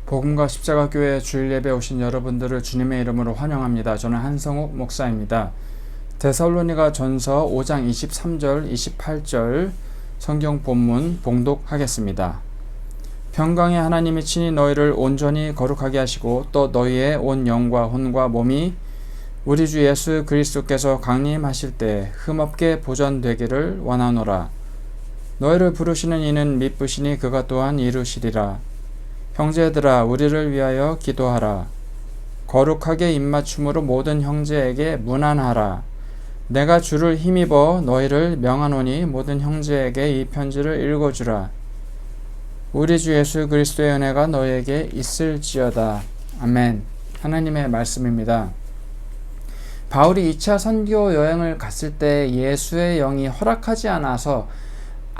복음과 십자가 교회 주일 예배 오신 여러분들을 주님의 이름으로 환영합니다. 저는 한성욱 목사입니다. 데살로니가 전서 5장 23절, 28절 성경 본문 봉독하겠습니다. 평강의 하나님이 친히 너희를 온전히 거룩하게 하시고 또 너희의 온 영과 혼과 몸이 우리 주 예수 그리스도께서 강림하실 때 흠없게 보존되기를 원하노라. 너희를 부르시는 이는 미쁘시니 그가 또한 이루시리라. 형제들아 우리를 위하여 기도하라. 거룩하게 입맞춤으로 모든 형제에게 문안하라. 내가 주를 힘입어 너희를 명하노니 모든 형제에게 이 편지를 읽어주라. 우리 주 예수 그리스도의 은혜가 너희에게 있을지어다. 아멘. 하나님의 말씀입니다. 바울이 2차 선교 여행을 갔을 때 예수의 영이 허락하지 않아서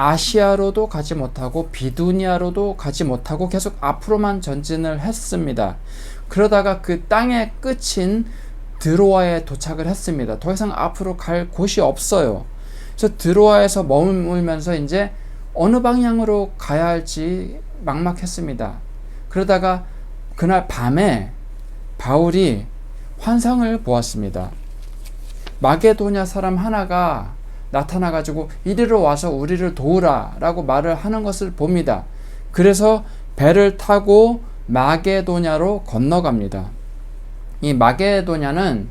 아시아로도 가지 못하고 비두니아로도 가지 못하고 계속 앞으로만 전진을 했습니다. 그러다가 그 땅의 끝인 드로아에 도착을 했습니다. 더 이상 앞으로 갈 곳이 없어요. 그래서 드로아에서 머물면서 이제 어느 방향으로 가야 할지 막막했습니다. 그러다가 그날 밤에 바울이 환상을 보았습니다. 마게도냐 사람 하나가 나타나가지고 이리로 와서 우리를 도우라 라고 말을 하는 것을 봅니다. 그래서 배를 타고 마게도냐로 건너갑니다. 이 마게도냐는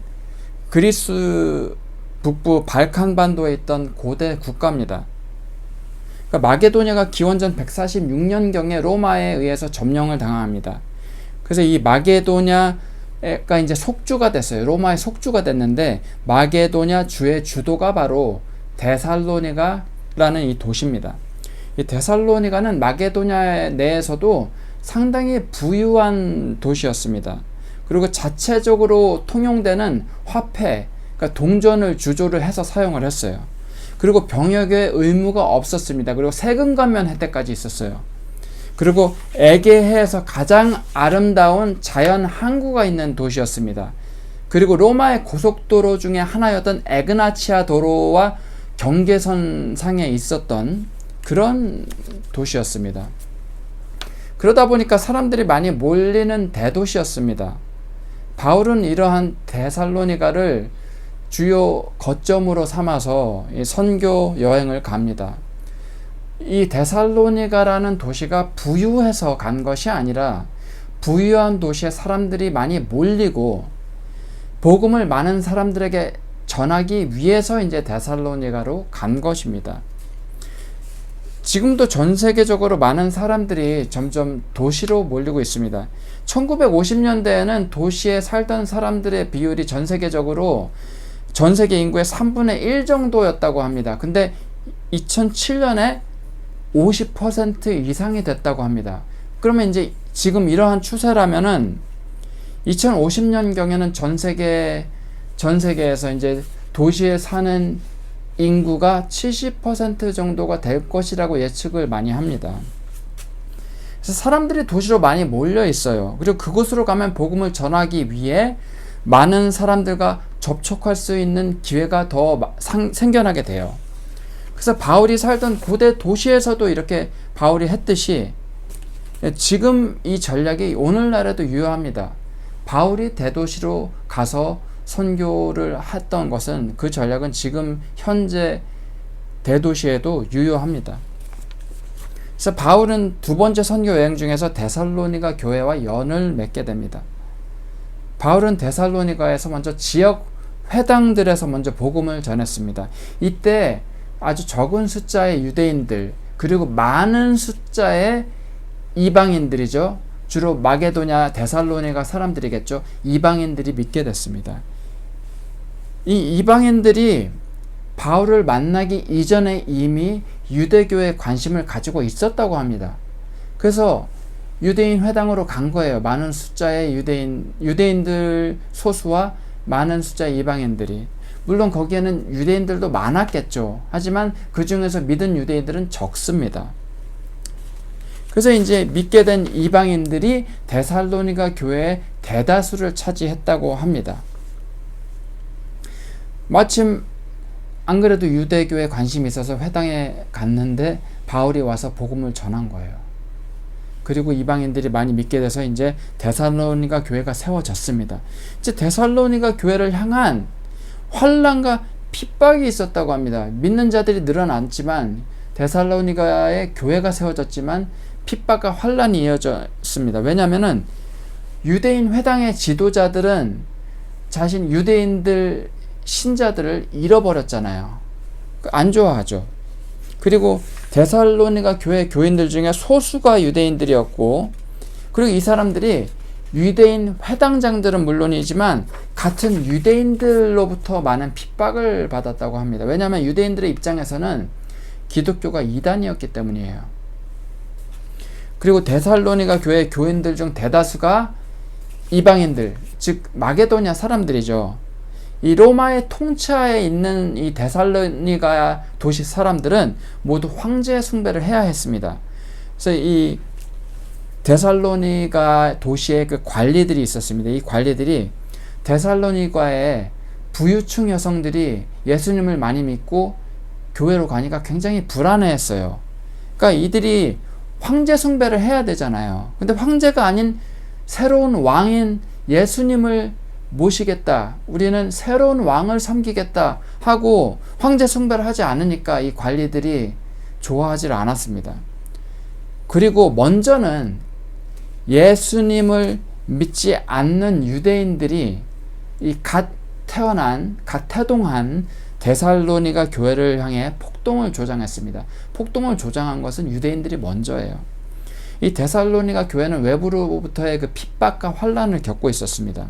그리스 북부 발칸반도에 있던 고대 국가입니다. 그러니까 마게도냐가 기원전 146년경에 로마에 의해서 점령을 당합니다. 그래서 이 마게도냐가 이제 속주가 됐어요. 로마의 속주가 됐는데 마게도냐 주의 주도가 바로 데살로니가라는 이 도시입니다. 이 데살로니가는 마게도냐 내에서도 상당히 부유한 도시였습니다. 그리고 자체적으로 통용되는 화폐, 그러니까 동전을 주조를 해서 사용을 했어요. 그리고 병역의 의무가 없었습니다. 그리고 세금 감면 혜택까지 있었어요. 그리고 에게해에서 가장 아름다운 자연 항구가 있는 도시였습니다. 그리고 로마의 고속도로 중에 하나였던 에그나치아 도로와 경계선 상에 있었던 그런 도시였습니다. 그러다 보니까 사람들이 많이 몰리는 대도시였습니다. 바울은 이러한 데살로니가를 주요 거점으로 삼아서 선교 여행을 갑니다. 이 데살로니가라는 도시가 부유해서 간 것이 아니라 부유한 도시에 사람들이 많이 몰리고 복음을 많은 사람들에게 전하기 위해서 이제 데살로니가로 간 것입니다. 지금도 전 세계적으로 많은 사람들이 점점 도시로 몰리고 있습니다. 1950년대에는 도시에 살던 사람들의 비율이 전 세계적으로 전 세계 인구의 3분의 1 정도였다고 합니다. 근데 2007년에 50% 이상이 됐다고 합니다. 그러면 이제 지금 이러한 추세라면은 2050년경에는 전 세계에서 이제 도시에 사는 인구가 70% 정도가 될 것이라고 예측을 많이 합니다. 그래서 사람들이 도시로 많이 몰려 있어요. 그리고 그곳으로 가면 복음을 전하기 위해 많은 사람들과 접촉할 수 있는 기회가 더 생겨나게 돼요. 그래서 바울이 살던 고대 도시에서도 이렇게 바울이 했듯이 지금 이 전략이 오늘날에도 유효합니다. 바울이 대도시로 가서 선교를 했던 것은 그 전략은 지금 현재 대도시에도 유효합니다. 그래서 바울은 두 번째 선교 여행 중에서 데살로니가 교회와 연을 맺게 됩니다. 바울은 데살로니가에서 먼저 지역 회당들에서 먼저 복음을 전했습니다. 이때 아주 적은 숫자의 유대인들 그리고 많은 숫자의 이방인들이죠. 주로 마게도냐 데살로니가 사람들이겠죠. 이방인들이 믿게 됐습니다. 이 이방인들이 바울을 만나기 이전에 이미 유대교에 관심을 가지고 있었다고 합니다. 그래서 유대인 회당으로 간 거예요. 많은 숫자의 유대인들 소수와 많은 숫자의 이방인들이. 물론 거기에는 유대인들도 많았겠죠. 하지만 그 중에서 믿은 유대인들은 적습니다. 그래서 이제 믿게 된 이방인들이 데살로니가 교회의 대다수를 차지했다고 합니다. 마침 안 그래도 유대교에 관심이 있어서 회당에 갔는데 바울이 와서 복음을 전한 거예요. 그리고 이방인들이 많이 믿게 돼서 이제 데살로니가 교회가 세워졌습니다. 이제 데살로니가 교회를 향한 환난과 핍박이 있었다고 합니다. 믿는 자들이 늘어났지만 데살로니가의 교회가 세워졌지만 핍박과 환난이 이어졌습니다. 왜냐하면은 유대인 회당의 지도자들은 자신 유대인들 신자들을 잃어버렸잖아요. 안 좋아하죠. 그리고 데살로니가 교회 교인들 중에 소수가 유대인들이었고, 그리고 이 사람들이 유대인 회당장들은 물론이지만 같은 유대인들로부터 많은 핍박을 받았다고 합니다. 왜냐하면 유대인들의 입장에서는 기독교가 이단이었기 때문이에요. 그리고 데살로니가 교회 교인들 중 대다수가 이방인들, 즉 마게도냐 사람들이죠. 이 로마의 통치하에 있는 이 데살로니가 도시 사람들은 모두 황제 숭배를 해야 했습니다. 그래서 이 데살로니가 도시에 그 관리들이 있었습니다. 이 관리들이 데살로니가의 부유층 여성들이 예수님을 많이 믿고 교회로 가니까 굉장히 불안해했어요. 그러니까 이들이 황제 숭배를 해야 되잖아요. 근데 황제가 아닌 새로운 왕인 예수님을 모시겠다, 우리는 새로운 왕을 섬기겠다 하고 황제 숭배를 하지 않으니까 이 관리들이 좋아하지 않았습니다. 그리고 먼저는 예수님을 믿지 않는 유대인들이 이 갓 태동한 데살로니가 교회를 향해 폭동을 조장했습니다. 폭동을 조장한 것은 유대인들이 먼저예요. 이 데살로니가 교회는 외부로부터의 그 핍박과 환난을 겪고 있었습니다.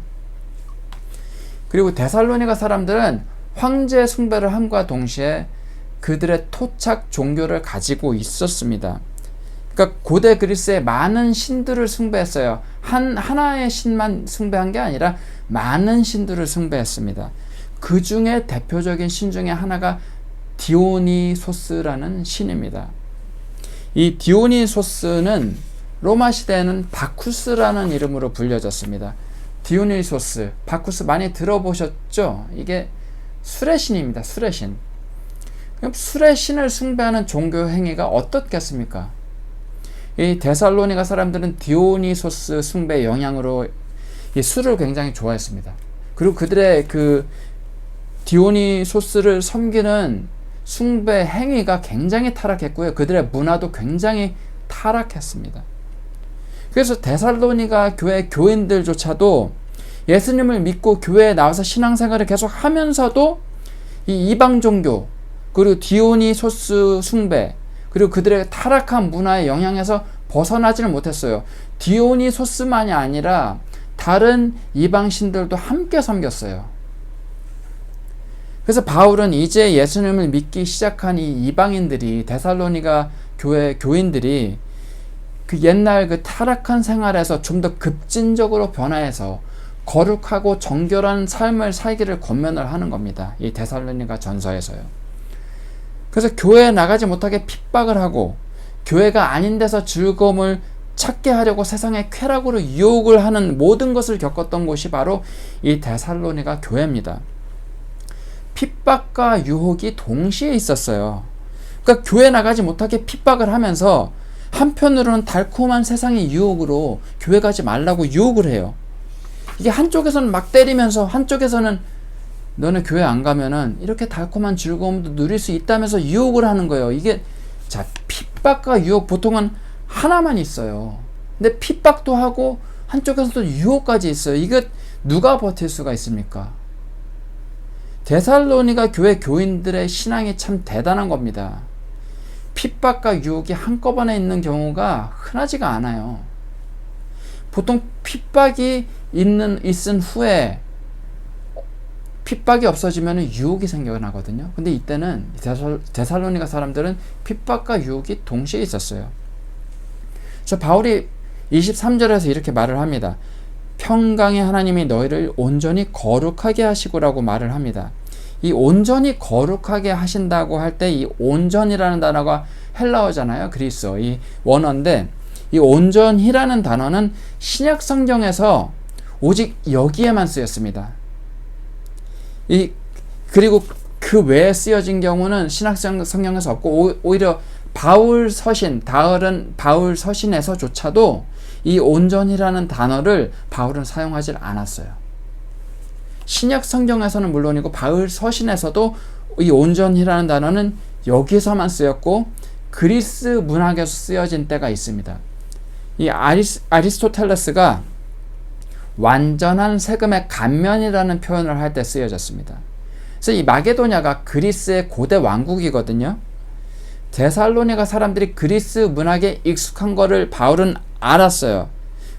그리고 데살로니가 사람들은 황제 숭배를 함과 동시에 그들의 토착 종교를 가지고 있었습니다. 그러니까 고대 그리스의 많은 신들을 숭배했어요. 하나의 신만 숭배한 게 아니라 많은 신들을 숭배했습니다. 그 중에 대표적인 신 중에 하나가 디오니소스라는 신입니다. 이 디오니소스는 로마 시대에는 바쿠스라는 이름으로 불려졌습니다. 디오니소스, 바쿠스 많이 들어보셨죠? 이게 술의 신입니다. 술의 신. 그럼 술의 신을 숭배하는 종교 행위가 어떻겠습니까? 이 데살로니가 사람들은 디오니소스 숭배의 영향으로 이 술을 굉장히 좋아했습니다. 그리고 그들의 그 디오니소스를 섬기는 숭배 행위가 굉장히 타락했고요. 그들의 문화도 굉장히 타락했습니다. 그래서 데살로니가 교회 교인들조차도 예수님을 믿고 교회에 나와서 신앙생활을 계속 하면서도 이 이방 종교, 그리고 디오니소스 숭배, 그리고 그들의 타락한 문화의 영향에서 벗어나지를 못했어요. 디오니소스만이 아니라 다른 이방 신들도 함께 섬겼어요. 그래서 바울은 이제 예수님을 믿기 시작한 이 이방인들이, 데살로니가 교회 교인들이 그 옛날 그 타락한 생활에서 좀 더 급진적으로 변화해서 거룩하고 정결한 삶을 살기를 권면을 하는 겁니다. 이 데살로니가 전서에서요. 그래서 교회에 나가지 못하게 핍박을 하고 교회가 아닌 데서 즐거움을 찾게 하려고 세상의 쾌락으로 유혹을 하는 모든 것을 겪었던 곳이 바로 이 데살로니가 교회입니다. 핍박과 유혹이 동시에 있었어요. 그러니까 교회 나가지 못하게 핍박을 하면서 한편으로는 달콤한 세상의 유혹으로 교회 가지 말라고 유혹을 해요. 이게 한쪽에서는 막 때리면서 한쪽에서는 너네 교회 안 가면은 이렇게 달콤한 즐거움도 누릴 수 있다면서 유혹을 하는 거예요. 이게 자, 핍박과 유혹 보통은 하나만 있어요. 근데 핍박도 하고 한쪽에서도 유혹까지 있어요. 이거 누가 버틸 수가 있습니까? 데살로니가 교회 교인들의 신앙이 참 대단한 겁니다. 핍박과 유혹이 한꺼번에 있는 경우가 흔하지가 않아요. 보통 핍박이 있은 후에 핍박이 없어지면 유혹이 생겨나거든요. 근데 이때는 데살로니가 사람들은 핍박과 유혹이 동시에 있었어요. 그래서 바울이 23절에서 이렇게 말을 합니다. 평강의 하나님이 너희를 온전히 거룩하게 하시고라고 말을 합니다. 이 온전히 거룩하게 하신다고 할 때 이 온전이라는 단어가 헬라어잖아요. 그리스어 이 원어인데, 이 온전히라는 단어는 신약 성경에서 오직 여기에만 쓰였습니다. 그리고 그 외에 쓰여진 경우는 신약 성경에서 없고 오히려 바울 서신에서조차도 이 온전이라는 단어를 바울은 사용하지 않았어요. 신약 성경에서는 물론이고 바울 서신에서도 이 온전이라는 단어는 여기서만 쓰였고 그리스 문학에서 쓰여진 때가 있습니다. 이 아리스토텔레스가 완전한 세금의 감면이라는 표현을 할 때 쓰여졌습니다. 그래서 이 마게도냐가 그리스의 고대 왕국이거든요. 데살로니가 사람들이 그리스 문학에 익숙한 거를 바울은 알았어요.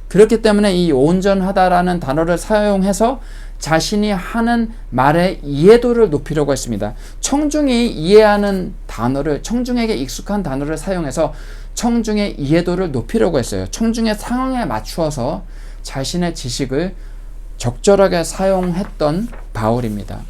그렇기 때문에 이 온전하다라는 단어를 사용해서 자신이 하는 말의 이해도를 높이려고 했습니다. 청중이 이해하는 단어를, 청중에게 익숙한 단어를 사용해서 청중의 이해도를 높이려고 했어요. 청중의 상황에 맞추어서 자신의 지식을 적절하게 사용했던 바울입니다.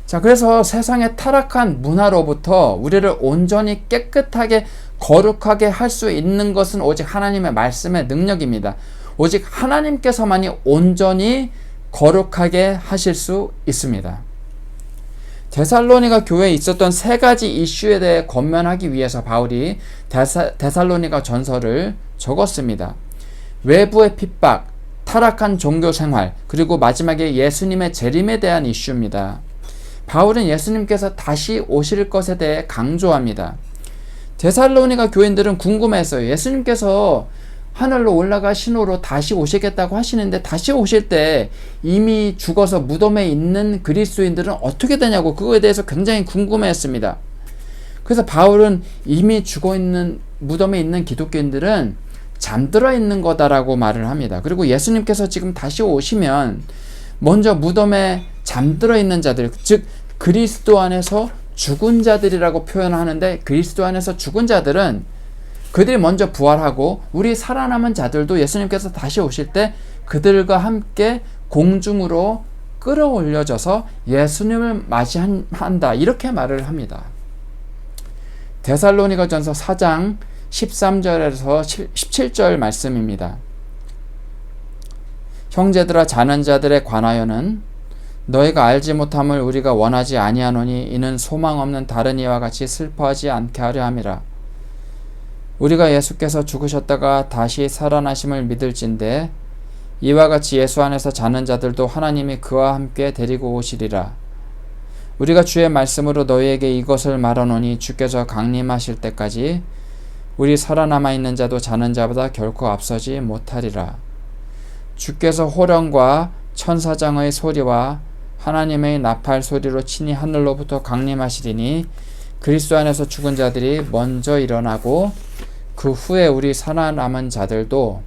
자, 그래서 세상의 타락한 문화로부터 우리를 온전히 깨끗하게 거룩하게 할 수 있는 것은 오직 하나님의 말씀의 능력입니다. 오직 하나님께서만이 온전히 거룩하게 하실 수 있습니다. 데살로니가 교회에 있었던 세 가지 이슈에 대해 권면하기 위해서 바울이 데살로니가 전서를 적었습니다. 외부의 핍박, 타락한 종교 생활, 그리고 마지막에 예수님의 재림에 대한 이슈입니다. 바울은 예수님께서 다시 오실 것에 대해 강조합니다. 데살로니가 교인들은 궁금했어요. 예수님께서 하늘로 올라가신 후로 다시 오시겠다고 하시는데 다시 오실 때 이미 죽어서 무덤에 있는 그리스도인들은 어떻게 되냐고 그거에 대해서 굉장히 궁금해했습니다. 그래서 바울은 이미 죽어있는 무덤에 있는 기독교인들은 잠들어 있는 거다라고 말을 합니다. 그리고 예수님께서 지금 다시 오시면 먼저 무덤에 잠들어 있는 자들, 즉 그리스도 안에서 죽은 자들이라고 표현하는데 그리스도 안에서 죽은 자들은 그들이 먼저 부활하고 우리 살아남은 자들도 예수님께서 다시 오실 때 그들과 함께 공중으로 끌어올려져서 예수님을 맞이한다 이렇게 말을 합니다. 데살로니가전서 4장 13절에서 17절 말씀입니다. 형제들아 자는 자들에 관하여는 너희가 알지 못함을 우리가 원하지 아니하노니 이는 소망 없는 다른 이와 같이 슬퍼하지 않게 하려 함이라. 우리가 예수께서 죽으셨다가 다시 살아나심을 믿을진대 이와 같이 예수 안에서 자는 자들도 하나님이 그와 함께 데리고 오시리라. 우리가 주의 말씀으로 너희에게 이것을 말하노니 주께서 강림하실 때까지 우리 살아남아 있는 자도 자는 자보다 결코 앞서지 못하리라. 주께서 호령과 천사장의 소리와 하나님의 나팔 소리로 친히 하늘로부터 강림하시리니 그리스도 안에서 죽은 자들이 먼저 일어나고 그 후에 우리 살아남은 자들도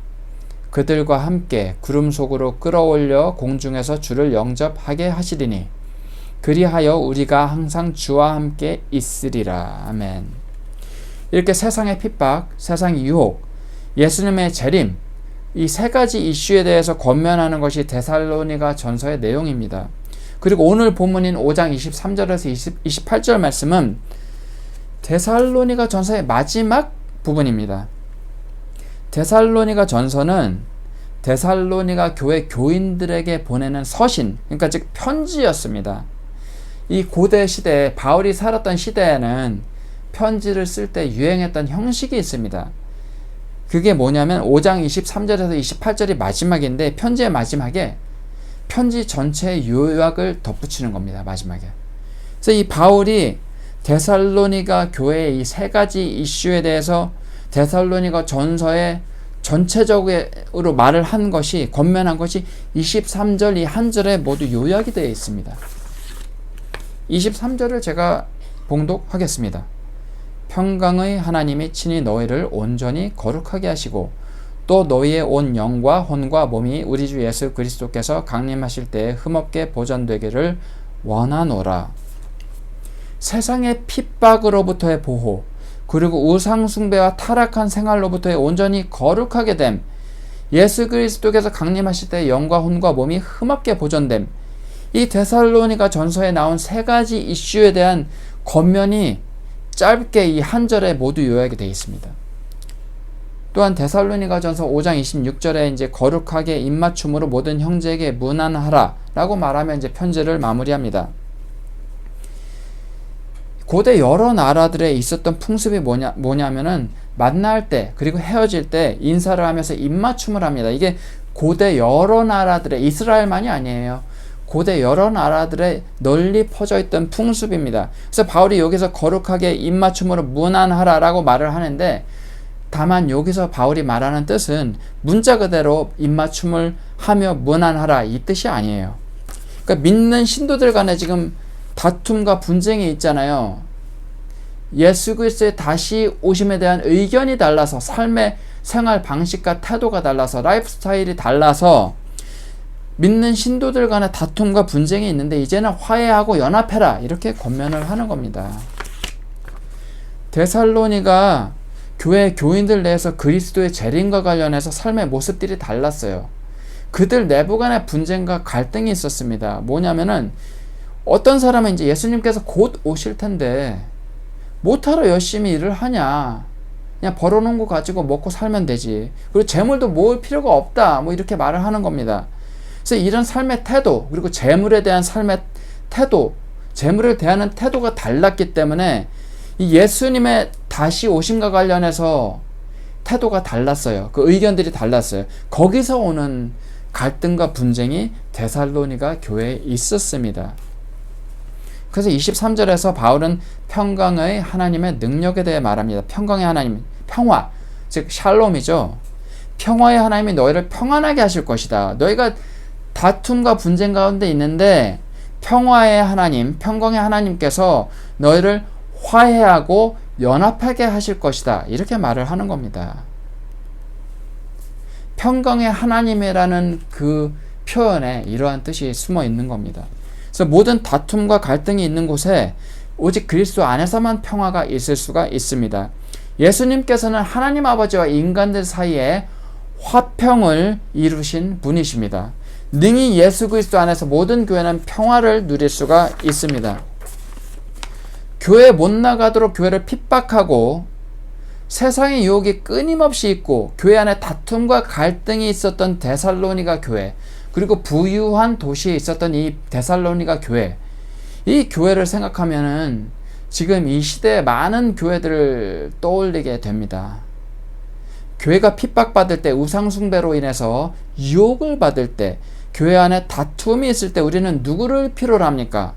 그들과 함께 구름 속으로 끌어올려 공중에서 주를 영접하게 하시리니 그리하여 우리가 항상 주와 함께 있으리라. 아멘. 이렇게 세상의 핍박, 세상의 유혹, 예수님의 재림, 이 세 가지 이슈에 대해서 권면하는 것이 데살로니가 전서의 내용입니다. 그리고 오늘 본문인 5장 23절에서 28절 말씀은 데살로니가 전서의 마지막 부분입니다. 데살로니가 전서는 데살로니가 교회 교인들에게 보내는 서신, 그러니까 즉 편지였습니다. 이 고대 시대에 바울이 살았던 시대에는 편지를 쓸 때 유행했던 형식이 있습니다. 그게 뭐냐면 5장 23절에서 28절이 마지막인데 편지의 마지막에 편지 전체의 요약을 덧붙이는 겁니다. 마지막에. 그래서 이 바울이 데살로니가 교회의 이 세 가지 이슈에 대해서 데살로니가 전서에 전체적으로 말을 한 것이, 권면한 것이 23절 이 한 절에 모두 요약이 되어 있습니다. 23절을 제가 봉독하겠습니다. 평강의 하나님이 친히 너희를 온전히 거룩하게 하시고 또 너희의 온 영과 혼과 몸이 우리 주 예수 그리스도께서 강림하실 때에 흠없게 보존되기를 원하노라. 세상의 핍박으로부터의 보호, 그리고 우상숭배와 타락한 생활로부터의 온전히 거룩하게 됨, 예수 그리스도께서 강림하실 때의 영과 혼과 몸이 흠없게 보존됨, 이 데살로니가 전서에 나온 세 가지 이슈에 대한 권면이 짧게 이 한 절에 모두 요약이 되어 있습니다. 또한 데살로니가 전서 5장 26절에 이제 거룩하게 입맞춤으로 모든 형제에게 문안하라 라고 말하며 이제 편지를 마무리합니다. 고대 여러 나라들에 있었던 풍습이 뭐냐면은 만날 때 그리고 헤어질 때 인사를 하면서 입맞춤을 합니다. 이게 고대 여러 나라들의, 이스라엘만이 아니에요. 고대 여러 나라들에 널리 퍼져 있던 풍습입니다. 그래서 바울이 여기서 거룩하게 입맞춤으로 문안하라라고 말을 하는데, 다만 여기서 바울이 말하는 뜻은 문자 그대로 입맞춤을 하며 문안하라 이 뜻이 아니에요. 그러니까 믿는 신도들 간에 지금 다툼과 분쟁이 있잖아요. 예수 그리스도의 다시 오심에 대한 의견이 달라서, 삶의 생활 방식과 태도가 달라서, 라이프 스타일이 달라서 믿는 신도들 간의 다툼과 분쟁이 있는데 이제는 화해하고 연합해라 이렇게 권면을 하는 겁니다. 데살로니가 교회 교인들 내에서 그리스도의 재림과 관련해서 삶의 모습들이 달랐어요. 그들 내부 간의 분쟁과 갈등이 있었습니다. 뭐냐면은 어떤 사람은 이제 예수님께서 곧 오실 텐데 뭐하러 열심히 일을 하냐, 그냥 벌어놓은 거 가지고 먹고 살면 되지, 그리고 재물도 모을 필요가 없다, 뭐 이렇게 말을 하는 겁니다. 그래서 이런 삶의 태도, 그리고 재물에 대한 삶의 태도, 재물을 대하는 태도가 달랐기 때문에 이 예수님의 다시 오심과 관련해서 태도가 달랐어요. 그 의견들이 달랐어요. 거기서 오는 갈등과 분쟁이 데살로니가 교회에 있었습니다. 그래서 23절에서 바울은 평강의 하나님의 능력에 대해 말합니다. 평강의 하나님, 평화, 즉 샬롬이죠. 평화의 하나님이 너희를 평안하게 하실 것이다. 너희가 다툼과 분쟁 가운데 있는데 평화의 하나님, 평강의 하나님께서 너희를 화해하고 연합하게 하실 것이다. 이렇게 말을 하는 겁니다. 평강의 하나님이라는 그 표현에 이러한 뜻이 숨어 있는 겁니다. 그래서 모든 다툼과 갈등이 있는 곳에 오직 그리스도 안에서만 평화가 있을 수가 있습니다. 예수님께서는 하나님 아버지와 인간들 사이에 화평을 이루신 분이십니다. 능히 예수 그리스도 안에서 모든 교회는 평화를 누릴 수가 있습니다. 교회 못 나가도록 교회를 핍박하고 세상의 유혹이 끊임없이 있고 교회 안에 다툼과 갈등이 있었던 데살로니가 교회, 그리고 부유한 도시에 있었던 이 데살로니가 교회, 이 교회를 생각하면은 지금 이 시대에 많은 교회들을 떠올리게 됩니다. 교회가 핍박받을 때, 우상숭배로 인해서 유혹을 받을 때, 교회 안에 다툼이 있을 때 우리는 누구를 필요로 합니까?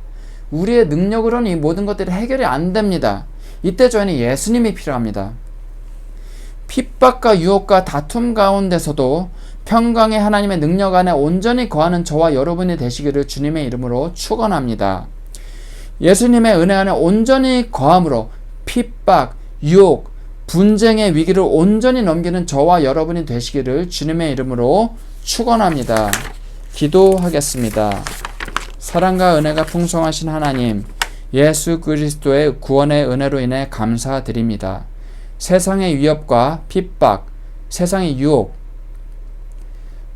우리의 능력으로는 이 모든 것들이 해결이 안 됩니다. 이때 저희는 예수님이 필요합니다. 핍박과 유혹과 다툼 가운데서도 평강의 하나님의 능력 안에 온전히 거하는 저와 여러분이 되시기를 주님의 이름으로 축원합니다. 예수님의 은혜 안에 온전히 거함으로 핍박, 유혹, 분쟁의 위기를 온전히 넘기는 저와 여러분이 되시기를 주님의 이름으로 축원합니다. 기도하겠습니다. 사랑과 은혜가 풍성하신 하나님, 예수 그리스도의 구원의 은혜로 인해 감사드립니다. 세상의 위협과 핍박, 세상의 유혹,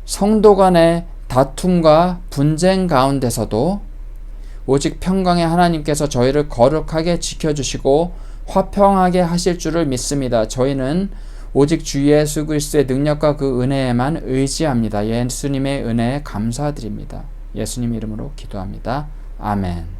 성도 간의 다툼과 분쟁 가운데서도 오직 평강의 하나님께서 저희를 거룩하게 지켜주시고 화평하게 하실 줄을 믿습니다. 저희는 오직 주 예수 그리스도의 능력과 그 은혜에만 의지합니다. 예수님의 은혜에 감사드립니다. 예수님 이름으로 기도합니다. 아멘.